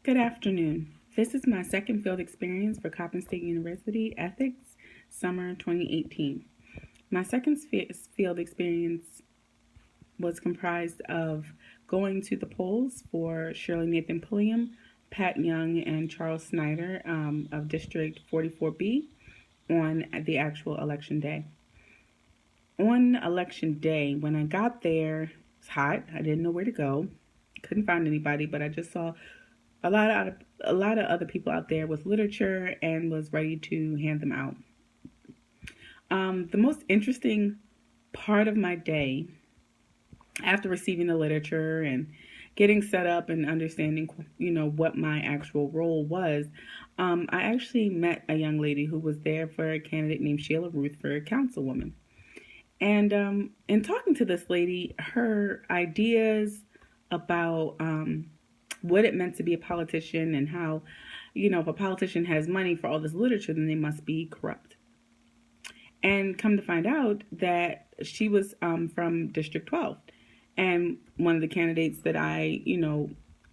Good afternoon. This is my second field experience for Coppin State University Ethics, summer 2018. My second field experience was comprised of going to the polls for Shirley Nathan Pulliam, Pat Young, and Charles Snyder of District 44B on the actual election day. On election day, when I got there, it was hot. I didn't know where to go. Couldn't find anybody, but I just saw a lot of other people out there with literature and was ready to hand them out. The most interesting part of my day, after receiving the literature and getting set up and understanding, what my actual role was, I actually met a young lady who was there for a candidate named Sheila Ruth for councilwoman. And in talking to this lady, her ideas about what it meant to be a politician and how, if a politician has money for all this literature, then they must be corrupt. And come to find out that she was from District 12. And one of the candidates that I,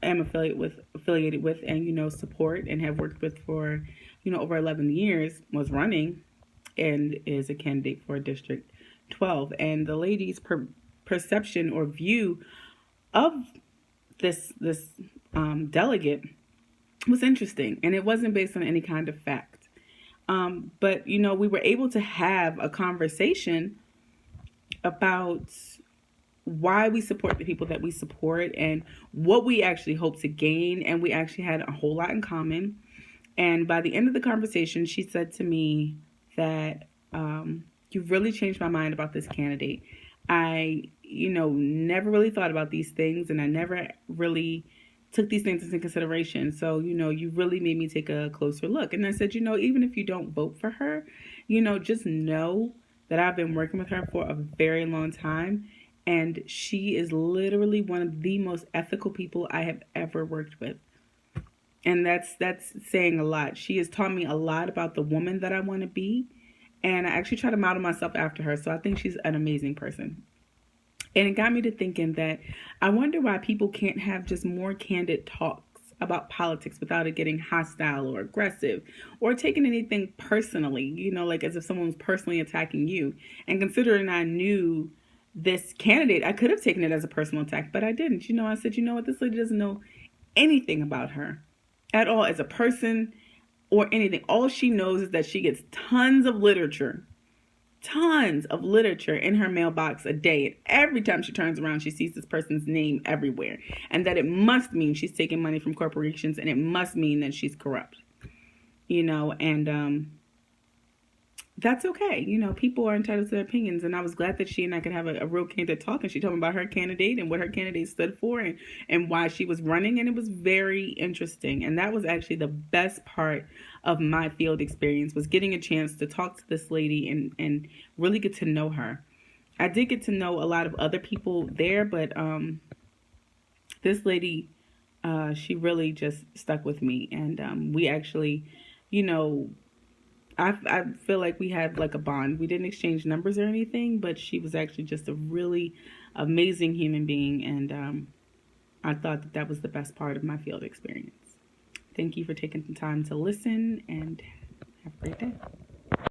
am affiliated with and, support and have worked with for, over 11 years was running and is a candidate for District 12. And the lady's perception or view of this delegate was interesting, and it wasn't based on any kind of fact. But we were able to have a conversation about why we support the people that we support and what we actually hope to gain, and we actually had a whole lot in common. And by the end of the conversation, she said to me that you've really changed my mind about this candidate. I never really thought about these things, and I never really took these things into consideration. So, you really made me take a closer look. And I said, even if you don't vote for her, just know that I've been working with her for a very long time. And she is literally one of the most ethical people I have ever worked with. And that's saying a lot. She has taught me a lot about the woman that I want to be. And I actually try to model myself after her. So I think she's an amazing person. And it got me to thinking that I wonder why people can't have just more candid talks about politics without it getting hostile or aggressive or taking anything personally, like as if someone was personally attacking you. And considering I knew this candidate, I could have taken it as a personal attack, but I didn't. I said, what, this lady doesn't know anything about her at all as a person or anything. All she knows is that she gets tons of literature in her mailbox a day. And every time she turns around, she sees this person's name everywhere. And that it must mean she's taking money from corporations, and it must mean that she's corrupt. And that's okay. People are entitled to their opinions. And I was glad that she and I could have a real candid talk. And she told me about her candidate and what her candidate stood for and why she was running. And it was very interesting. And that was actually the best part of my field experience, was getting a chance to talk to this lady and really get to know her. I did get to know a lot of other people there, but this lady, she really just stuck with me. And we actually, I feel like we had like a bond. We didn't exchange numbers or anything, but she was actually just a really amazing human being. And I thought that was the best part of my field experience. Thank you for taking the time to listen, and have a great day.